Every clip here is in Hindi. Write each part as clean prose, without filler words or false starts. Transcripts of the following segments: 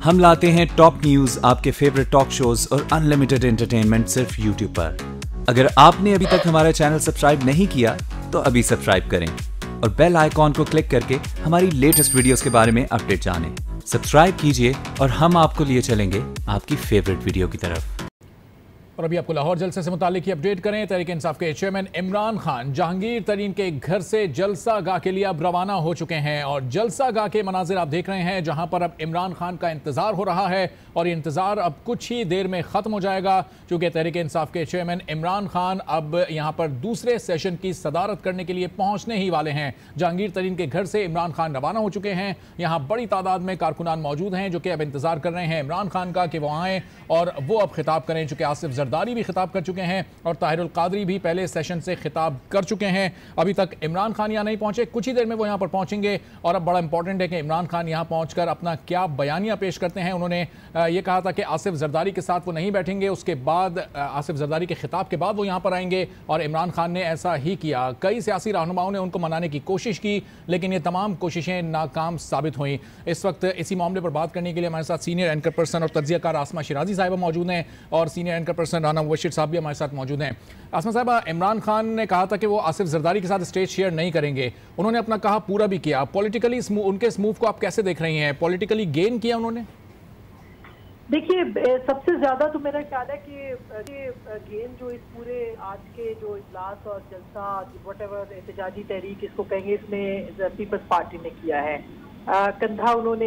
हम लाते हैं टॉप न्यूज, आपके फेवरेट टॉक शोज और अनलिमिटेड एंटरटेनमेंट सिर्फ यूट्यूब पर। अगर आपने अभी तक हमारा चैनल सब्सक्राइब नहीं किया तो अभी सब्सक्राइब करें और बेल आइकॉन को क्लिक करके हमारी लेटेस्ट वीडियोस के बारे में अपडेट जानें। सब्सक्राइब कीजिए और हम आपको लिए चलेंगे आपकी फेवरेट वीडियो की तरफ। और अभी आपको लाहौर जलसे से मुतालिक अपडेट करें। तहरीक इंसाफ के चेयरमैन इमरान खान जहांगीर तरीन के घर से जलसा गाह के लिए अब रवाना हो चुके हैं और जलसा गाह के मनाजिर आप देख रहे हैं जहां पर अब इमरान खान का इंतजार हो रहा है और ये इंतजार अब कुछ ही देर में खत्म हो जाएगा, क्योंकि तहरीक इंसाफ के चेयरमैन इमरान खान अब यहां पर दूसरे सेशन की सदारत करने के लिए पहुंचने ही वाले हैं। जहांगीर तरीन के घर से इमरान खान रवाना हो चुके हैं। यहाँ बड़ी तादाद में कारकुनान मौजूद हैं जो कि अब इंतजार कर रहे हैं इमरान खान का कि वो आएँ और वो अब खिताब करें। चूंकि आसिफ जरदारी भी खिताब कर चुके हैं और ताहिरुल कादरी भी पहले सेशन से खिताब कर चुके हैं। अभी तक इमरान खान यहाँ नहीं पहुंचे, कुछ ही देर में वो यहाँ पर पहुंचेंगे और अब बड़ा इंपॉर्टेंट है कि इमरान खान यहाँ पहुंचकर अपना क्या बयानिया पेश करते हैं। उन्होंने ये कहा था कि आसिफ जरदारी के साथ वो नहीं बैठेंगे, उसके बाद आसिफ जरदारी के खिताब के बाद वो यहाँ पर आएंगे और इमरान खान ने ऐसा ही किया। कई सियासी रहनुमाओं ने उनको मनाने की कोशिश की लेकिन ये तमाम कोशिशें नाकाम साबित हुई। इस वक्त इसी मामले पर बात करने के लिए हमारे साथ सीनियर एंकर पर्सन और तज्जियाकार आसमा शिराजी साहिबा मौजूद हैं और senior anchor person Rana Mubashir साहब भी हमारे साथ मौजूद हैं। आसमा साहिबा, इमरान खान ने कहा था कि वो आसिफ जरदारी के साथ स्टेज शेयर नहीं करेंगे, उन्होंने अपना कहा पूरा भी किया। पॉलिटिकली उनके इस मूव को आप कैसे देख रही हैं? पॉलिटिकली गेन किया उन्होंने? देखिए, सबसे ज्यादा तो मेरा ख्याल है कि गेन जो इस पूरे आज के जो इजलास और जलसा व्हाटएवर एहतजाजी तहरीक इसको कहेंगे, इसमें पीपल्स पार्टी ने किया है। कंधा उन्होंने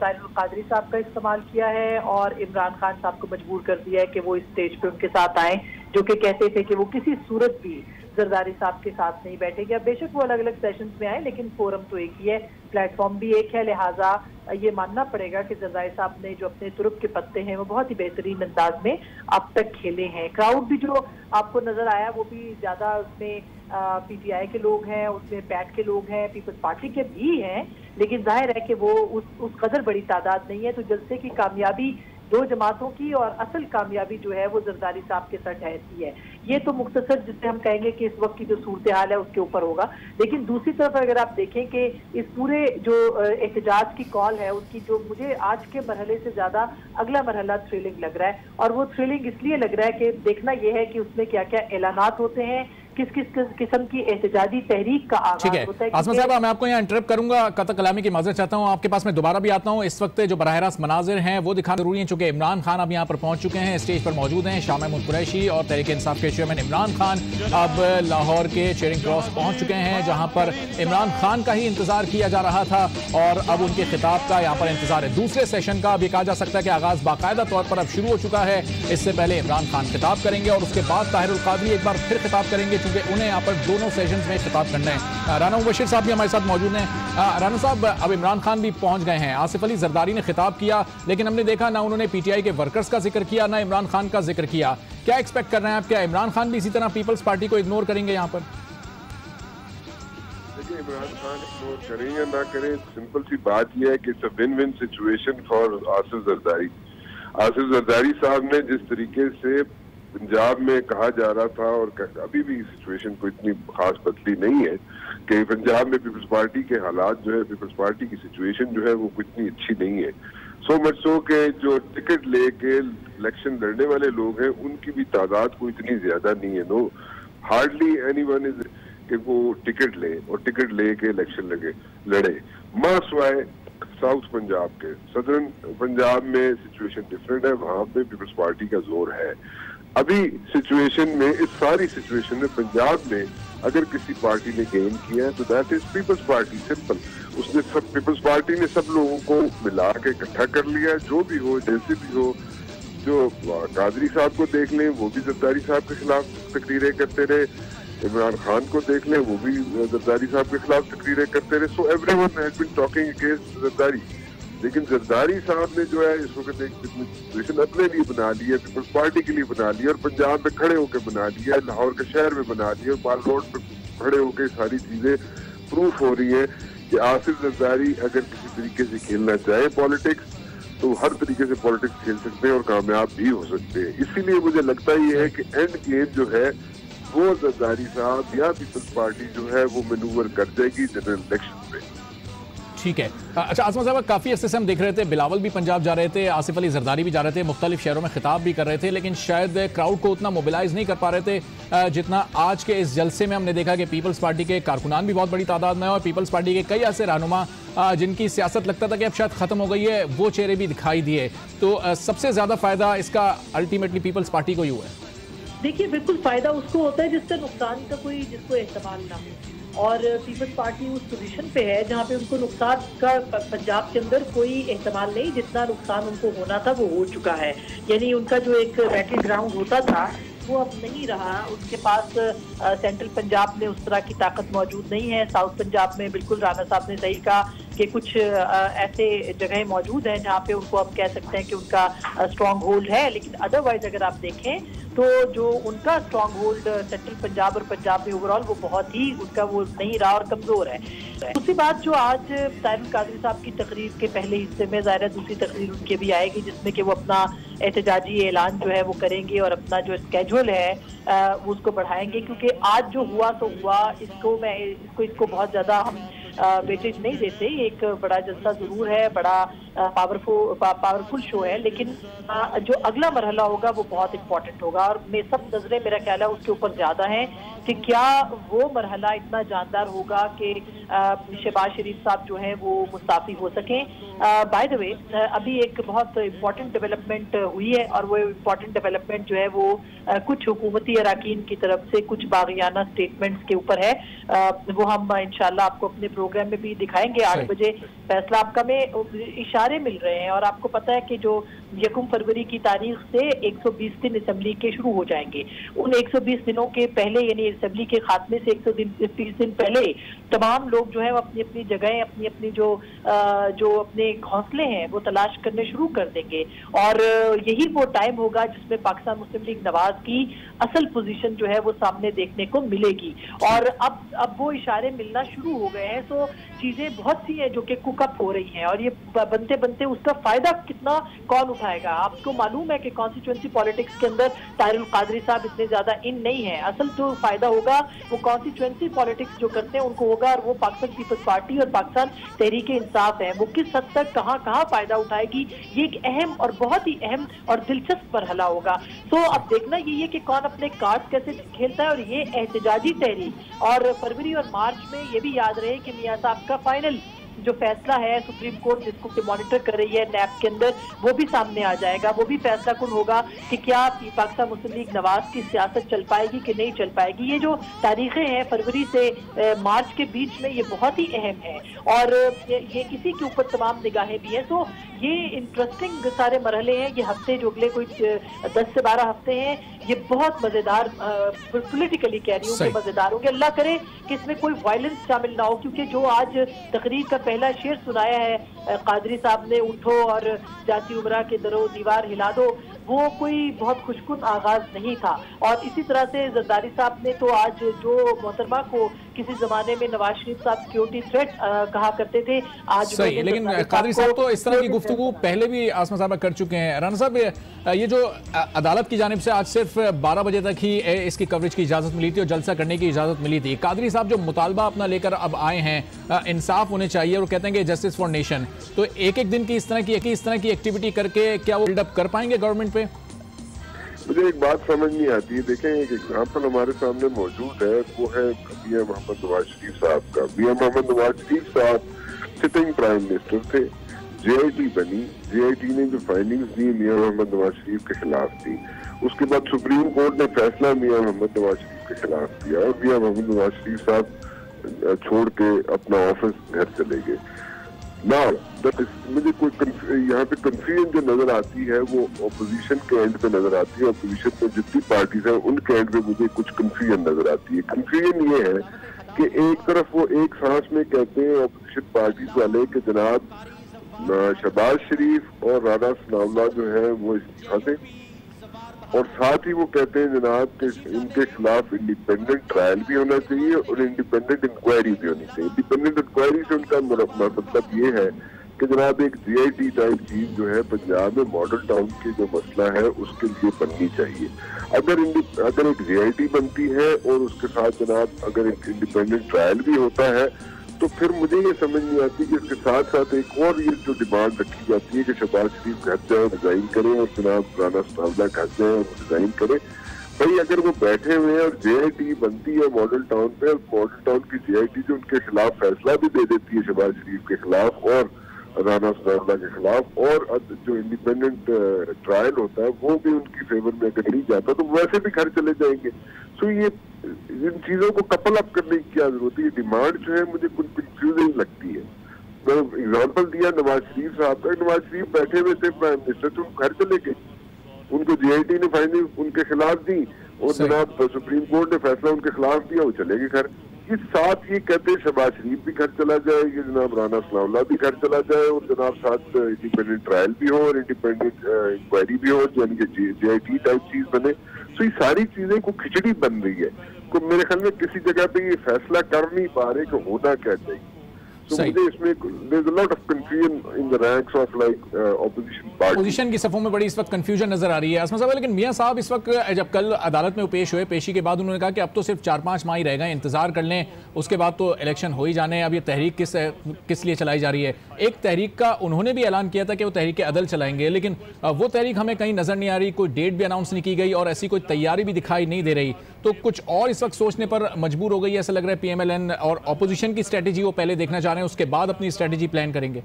ताहिरुल कादरी साहब का इस्तेमाल किया है और इमरान खान साहब को मजबूर कर दिया है कि वो इस स्टेज पे उनके साथ आए, जो कि कहते थे कि वो किसी सूरत भी जरदारी साहब के साथ नहीं बैठेंगे। अब बेशक वो अलग अलग सेशंस में आए लेकिन फोरम तो एक ही है, प्लेटफॉर्म भी एक है, लिहाजा ये मानना पड़ेगा कि जरदारी साहब ने जो अपने तुरुप के पत्ते हैं वो बहुत ही बेहतरीन अंदाज में अब तक खेले हैं। क्राउड भी जो आपको नजर आया वो भी ज्यादा उसमें पीटीआई के लोग हैं, उसमें पैट के लोग हैं, पीपल्स पार्टी के भी हैं, लेकिन जाहिर है कि वो उस कदर बड़ी तादाद नहीं है। तो जलसे की कामयाबी दो जमातों की और असल कामयाबी जो है वो जरदारी साहब के सर ठहरती है। ये तो मुख्तसर जिससे हम कहेंगे कि इस वक्त की जो सूरत हाल है उसके ऊपर होगा। लेकिन दूसरी तरफ अगर आप देखें कि इस पूरे जो एहतजाज की कॉल है उसकी जो मुझे आज के मरहले से ज्यादा अगला मरहला थ्रिलिंग लग रहा है और वो थ्रिलिंग इसलिए लग रहा है कि देखना यह है कि उसमें क्या क्या ऐलानात होते हैं, किस किस किस्म की एहतजाजी तहरीक का आगाज होता है। आसमा साहब, मैं आपको यहाँ इंटरप्ट करूंगा, कतई कलामी की माजरत चाहता हूँ, आपके पास मैं दोबारा भी आता हूँ। इस वक्त जो बराह रास्त मनाजिर हैं वो दिखाना जरूरी है, चूंकि इमरान खान अब यहाँ पर पहुंच चुके हैं, स्टेज पर मौजूद हैं। शाह महमूद कुरैशी और तहरीक इंसाफ के चेयरमैन इमरान खान अब लाहौर के चेयरिंग क्रॉस पहुंच चुके हैं जहाँ पर इमरान खान का ही इंतजार किया जा रहा था और अब उनके खिताब का यहाँ पर इंतजार है। दूसरे सेशन का भी कहा जा सकता है कि आगाज बाकायदा तौर पर अब शुरू हो चुका है। इससे पहले इमरान खान खिताब करेंगे और उसके बाद ताहिरुल कादरी एक बार फिर खिताब करेंगे, चूंकि उन्हें यहाँ पर दोनों सेशंस में खिताब करना है। राना मुबशिर साहब भी हमारे साथ मौजूद हैं। राना साहब, अब इमरान खान भी पहुंच गए हैं। आसिफ अली जरदारी ने खिताब किया लेकिन हमने देखा ना उन्होंने पीटीआई के वर्कर्स का जिक्र किया ना इमरान खान का जिक्र किया। क्या एक्सपेक्ट कर रहे हैं आप? क्या इमरान खान भी इसी तरह पीपल्स पार्टी को इग्नोर करेंगे यहाँ पर? देखिए, इमरान खान इग्नोर करें या ना करें, सिंपल सी बात यह है कि it's a win win situation for Asif Zardari. Asif Zardari साहब ने जिस तरीके से पंजाब में कहा जा रहा था और अभी भी सिचुएशन को इतनी खास बदली नहीं है कि पंजाब में पीपल्स पार्टी के हालात जो है, पीपल्स पार्टी की सिचुएशन जो है वो इतनी अच्छी नहीं है। सो मच सो के जो टिकट लेके इलेक्शन लड़ने वाले लोग हैं उनकी भी तादाद कोई इतनी ज्यादा नहीं है। नो हार्डली एनीवन इज कि वो टिकट ले और टिकट ले के इलेक्शन लड़े। मासवाए साउथ पंजाब के, सदर्न पंजाब में सिचुएशन डिफरेंट है, वहां पे पीपल्स पार्टी का जोर है। अभी सिचुएशन में, इस सारी सिचुएशन में पंजाब में अगर किसी पार्टी ने गेन किया है तो that is people's party, simple. उसने सब पीपल्स पार्टी ने सब लोगों को मिला के इकट्ठा कर लिया है, जो भी हो जैसे भी हो। जो कादरी साहब को देख लें वो भी जरदारी साहब के खिलाफ तकरीरें करते रहे, इमरान खान को देख लें वो भी जरदारी साहब के खिलाफ तकरीरें करते रहे। So everyone has been talking against Zardari. लेकिन जरदारी साहब ने जो है इस वक्त एक सिचुएशन अपने लिए बना ली है, पीपल्स पार्टी के लिए बना ली है और पंजाब में खड़े होकर बना लिया है, लाहौर के शहर में बना लिया और माल रोड पे खड़े होकर सारी चीजें प्रूफ हो रही है कि आसिफ जरदारी अगर किसी तरीके से खेलना चाहे पॉलिटिक्स तो हर तरीके से पॉलिटिक्स खेल सकते हैं और कामयाब भी हो सकते हैं। इसीलिए मुझे लगता ये है कि एंड गेम जो है वो जरदारी साहब या पीपल्स पार्टी जो है वो मैनूवर कर जाएगी जनरल इलेक्शन में। ठीक है। अच्छा आसमा साहब, काफ़ी अरसे से हम देख रहे थे बिलावल भी पंजाब जा रहे थे, आसिफ अली जरदारी भी जा रहे थे, मुख्तलिफ शहरों में खिताब भी कर रहे थे, लेकिन शायद क्राउड को उतना मोबिलाइज नहीं कर पा रहे थे जितना आज के इस जलसे में हमने देखा कि पीपल्स पार्टी के कारकुनान भी बहुत बड़ी तादाद में और पीपल्स पार्टी के कई ऐसे रहनुमा जिनकी सियासत लगता था कि अब शायद खत्म हो गई है, वो चेहरे भी दिखाई दिए। तो सबसे ज़्यादा फायदा इसका अल्टीमेटली पीपल्स पार्टी को ही हुआ है। देखिए, बिल्कुल फायदा उसको होता है जिसका नुकसान का कोई जिसको एहतमाल ना हो, और पीपल्स पार्टी उस पोजीशन पे है जहाँ पे उनको नुकसान का पंजाब के अंदर कोई एहतमाल नहीं, जितना नुकसान उनको होना था वो हो चुका है। यानी उनका जो एक बैटल ग्राउंड होता था वो अब नहीं रहा, उसके पास सेंट्रल पंजाब में उस तरह की ताकत मौजूद नहीं है। साउथ पंजाब में बिल्कुल राणा साहब ने सही कहा कि कुछ ऐसे जगह मौजूद हैं जहाँ पे उनको अब कह सकते हैं कि उनका स्ट्रॉन्ग होल्ड है, लेकिन अदरवाइज अगर आप देखें तो जो उनका स्ट्रॉन्ग होल्ड सेंट्रल पंजाब और पंजाब में ओवरऑल वो बहुत ही उनका वो नहीं रहा और कमजोर है। दूसरी बात, जो आज तारिक कादरी साहब की तकरीर के पहले हिस्से में ज़ाहिर है दूसरी तकरीर उनकी भी आएगी जिसमें कि वो अपना एहतजाजी ऐलान जो है वो करेंगे और अपना जो स्केड्यूल है वो उसको बढ़ाएंगे, क्योंकि आज जो हुआ तो हुआ, इसको बहुत ज़्यादा हम वेटेज नहीं देते। एक बड़ा जलसा जरूर है, बड़ा पावरफुल शो है, लेकिन जो अगला मरहला होगा वो बहुत इंपॉर्टेंट होगा और सब नजरें मेरा ख्याल है उसके ऊपर ज्यादा हैं कि क्या वो मरहला इतना जानदार होगा कि शहबाज शरीफ साहब जो है वो मुस्ताफी हो सकें। बाय द वे, अभी एक बहुत इम्पॉर्टेंट डेवलपमेंट हुई है और वो इम्पॉर्टेंट डेवलपमेंट जो है वो कुछ हुकूमती अराकीन की तरफ से कुछ बागियाना स्टेटमेंट्स के ऊपर है। वो हम इंशाल्लाह आपको अपने प्रोग्राम में भी दिखाएंगे 8 बजे। फैसला आपका में इशारे मिल रहे हैं और आपको पता है कि जो 1 फरवरी की तारीख से 120 दिन असेंबली के शुरू हो जाएंगे। उन 120 दिनों के पहले यानी असेंबली के खात्मे से 130 दिन पहले तमाम लोग जो है वो अपनी अपनी जगह अपनी अपनी जो अपने घोंसले हैं वो तलाश करने शुरू कर देंगे और यही वो टाइम होगा जिसमें पाकिस्तान मुस्लिम लीग नवाज की असल पोजीशन जो है वो सामने देखने को मिलेगी। और अब वो इशारे मिलना शुरू हो गए हैं। तो चीजें बहुत सी हैं जो कि कुकअप हो रही हैं और ये बनते बनते उसका फायदा कितना कौन उठाएगा। आपको मालूम है कि कॉन्स्टिट्यूएंसी पॉलिटिक्स के अंदर तारिक कादरी साहब इतने ज्यादा इन नहीं है। असल जो फायदा होगा वो कॉन्स्टिट्यूएंसी पॉलिटिक्स जो करते हैं उनको होगा और वो पाकिस्तान पीपल्स पार्टी और पाकिस्तान तहरीक इंसाफ है, वो किस हद तक कहाँ फायदा उठाएगी, ये एक अहम और बहुत ही अहम और दिलचस्प मरहला होगा। तो अब देखना ये है कि कौन अपने कार्ड कैसे खेलता है और ये एहतजाजी तहरीक। और फरवरी और मार्च में ये भी याद रहे कि मियां साहब का फाइनल जो फैसला है सुप्रीम कोर्ट जिसको मॉनिटर कर रही है नैब के अंदर, वो भी सामने आ जाएगा। वो भी फैसला कुन होगा कि क्या पाकिस्तान मुस्लिम लीग नवाज की सियासत चल पाएगी कि नहीं चल पाएगी। ये जो तारीखें हैं फरवरी से मार्च के बीच में ये बहुत ही अहम है और ये इसी के ऊपर तमाम निगाहें भी हैं। तो ये इंटरेस्टिंग सारे मरहले हैं। ये हफ्ते जो अगले कोई 10 से 12 हफ्ते हैं ये बहुत मजेदार, पॉलिटिकली कह रही हूँ कि मजेदार होंगे। अल्लाह करे कि इसमें कोई वायलेंस शामिल ना हो, क्योंकि जो आज तकरीर का पहला शेर सुनाया है कादरी साहब ने, उठो और जाती उमरा के दरो दीवार हिला दो, वो कोई बहुत खुशकुन आगाज नहीं था। और इसी तरह से जरदारी साहब ने तो आज जो मोहतरमा को किसी जमाने में नवाज शरीफ साहब सिक्योरिटी थ्रेट कहा करते थे, आज सही, लेकिन कादरी साहब तो इस तरह की गुफ्तगू पहले भी आसमा साहब कर चुके हैं। राना साहब, ये जो अदालत की जानिब से आज सिर्फ 12 बजे तक ही इसकी कवरेज की इजाजत मिली थी और जलसा करने की इजाजत मिली थी। कादरी साहब जो मुतालबा अपना लेकर अब आए हैं, इंसाफ होने चाहिए और कहते हैं कि जस्टिस फॉर नेशन, तो एक एक दिन की इस तरह की एक्टिविटी करके क्या वो बिल्डअप कर पाएंगे गवर्नमेंट पे? मुझे एक बात समझ नहीं आती है। देखें, एक एग्जाम्पल हमारे सामने मौजूद है, वो है मियां मोहम्मद नवाज शरीफ साहब का। मियां मोहम्मद नवाज शरीफ साहब सिटिंग प्राइम मिनिस्टर थे, JIT बनी, JIT ने जो फाइंडिंग्स दी मियां मोहम्मद नवाज शरीफ के खिलाफ थी, उसके बाद सुप्रीम कोर्ट ने फैसला मियां मोहम्मद नवाज शरीफ के खिलाफ दिया और मियां मोहम्मद नवाज शरीफ साहब छोड़ के अपना ऑफिस घर चले गए। ना मुझे कोई यहाँ पे कंफ्यूजन जो नजर आती है वो ऑपोजिशन के एंड पे नजर आती है। ऑपोजिशन में जितनी पार्टीज हैं उनके एंड पे मुझे कुछ कंफ्यूजन नजर आती है। कंफ्यूजन ये है कि एक तरफ वो एक सांस में कहते हैं ऑपोजिशन पार्टीज वाले कि जनाब शहबाज शरीफ और राना सनाउल्लाह जो है वो इस्तीफा दें, और साथ ही वो कहते हैं जनाब कि इनके खिलाफ इंडिपेंडेंट ट्रायल भी होना चाहिए और इंडिपेंडेंट इंक्वायरी भी होनी चाहिए। इंडिपेंडेंट इंक्वायरी से उनका मतलब ये है कि जनाब एक JIT टाइप चीज जो है पंजाब में मॉडल टाउन के जो मसला है उसके लिए बननी चाहिए। अगर एक JIT बनती है और उसके साथ जनाब अगर एक इंडिपेंडेंट ट्रायल भी होता है तो फिर मुझे ये समझ नहीं आती कि इसके साथ साथ एक और ये जो डिमांड रखी जाती है कि शहबाज शरीफ घर जाए और डिजाइन करें और जनाब राना सनाउल्लाह घर जाए और डिजाइन करें। भाई अगर वो बैठे हुए हैं और जेआईटी बनती है मॉडल टाउन पे, और मॉडल टाउन की जेआईटी जो उनके खिलाफ फैसला भी दे देती है शहबाज शरीफ के खिलाफ और राना सनाउल्लाह के खिलाफ, और जो इंडिपेंडेंट ट्रायल होता है वो भी उनकी फेवर में अगर नहीं जाता तो वैसे भी घर चले जाएंगे। सो ये इन चीजों को कपल अप करने की क्या जरूरत है? डिमांड जो है मुझे कुछ कंफ्यूजिंग लगती है। मैं एग्जाम्पल दिया नवाज शरीफ साहब का, नवाज शरीफ बैठे हुए थे प्राइम मिनिस्टर, तो घर चले गए, उनको जेआईटी ने फाइनली उनके खिलाफ दी और जनाब सुप्रीम कोर्ट ने फैसला उनके खिलाफ दिया, वो चले गए घर। ये साथ ये कहते हैं शहबाज शरीफ भी घर चला जाए, ये जनाब राना सनाउल्लाह भी घर चला जाए, और जनाब साथ इंडिपेंडेंट ट्रायल भी हो और इंडिपेंडेंट इंक्वायरी भी हो, यानी कि जेआईटी टाइप चीज बने। तो ये सारी चीजें को खिचड़ी बन रही है। तो मेरे ख्याल में किसी जगह पे ये फैसला कर नहीं पा रहे कि होना क्या चाहिए। तो मुझे इसमें there's a lot of confusion in the ranks of like opposition parties. Position की सफों में बड़ी इस वक्त कंफ्यूजन नजर आ रही है असमा साहब। लेकिन मियां साहब इस वक्त जब कल अदालत में पेश हुए, पेशी के बाद उन्होंने कहा कि अब तो सिर्फ 4-5 माह ही रह गए, इंतजार कर लें, उसके बाद तो इलेक्शन हो ही जाने हैं। अब ये तहरीक किस लिए चलाई जा रही है? एक तहरीक का उन्होंने भी ऐलान किया था कि वो तहरीक अदल चलाएंगे, लेकिन वो तहरीक हमें कहीं नजर नहीं आ रही, कोई डेट भी अनाउंस नहीं की गई और ऐसी कोई तैयारी भी दिखाई नहीं दे रही। तो कुछ और इस वक्त सोचने पर मजबूर हो गई है ऐसा लग रहा है पीएमएलएन, और ऑपोजिशन की स्ट्रेटेजी वो पहले देखना चाह रहे हैं, उसके बाद अपनी स्ट्रेटेजी प्लान करेंगे।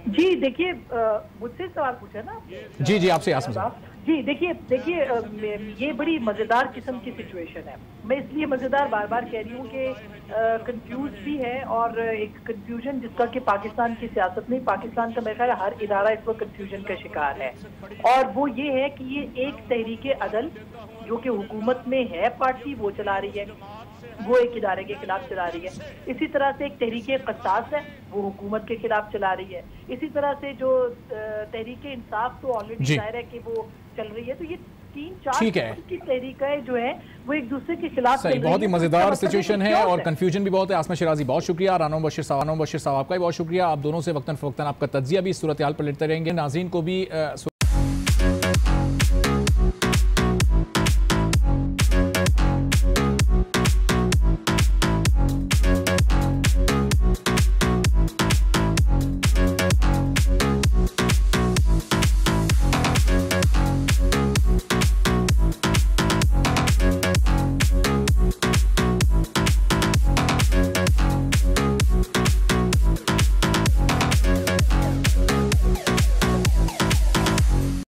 जी देखिए, मुझसे सवाल पूछा ना? जी आपसे आसम साहब। जी देखिए ये बड़ी मजेदार किस्म की सिचुएशन है। मैं इसलिए मजेदार बार बार कह रही हूँ कि कंफ्यूज भी है, और एक कंफ्यूजन जिसका कि पाकिस्तान की सियासत में, पाकिस्तान का मेरे ख्याल हर इदारा इस वक्त कंफ्यूजन का शिकार है। और वो ये है कि ये एक तहरीक अदल जो कि हुकूमत में है पार्टी, वो चला रही है, वो एक इदारे के खिलाफ चला रही है। इसी तरह से एक तहरीके कसास है, वो हुकूमत के खिलाफ चला रही है। इसी तरह से जो तहरीके इंसाफ तो ऑलरेडी जाहिर है कि वो चल रही है। तो ये 3-4 की तहरीकें जो है वो एक दूसरे के खिलाफ सही, बहुत ही मजेदार सिचुएशन है और कंफ्यूजन भी बहुत है। आसमा शिराजी बहुत शुक्रिया, राना बशीर साहब आपका भी बहुत शुक्रिया। आप दोनों से वक्तन फवक्तन आपका तज्जिया भी सूरत हाल पर लेते रहेंगे। नाज़रीन को भी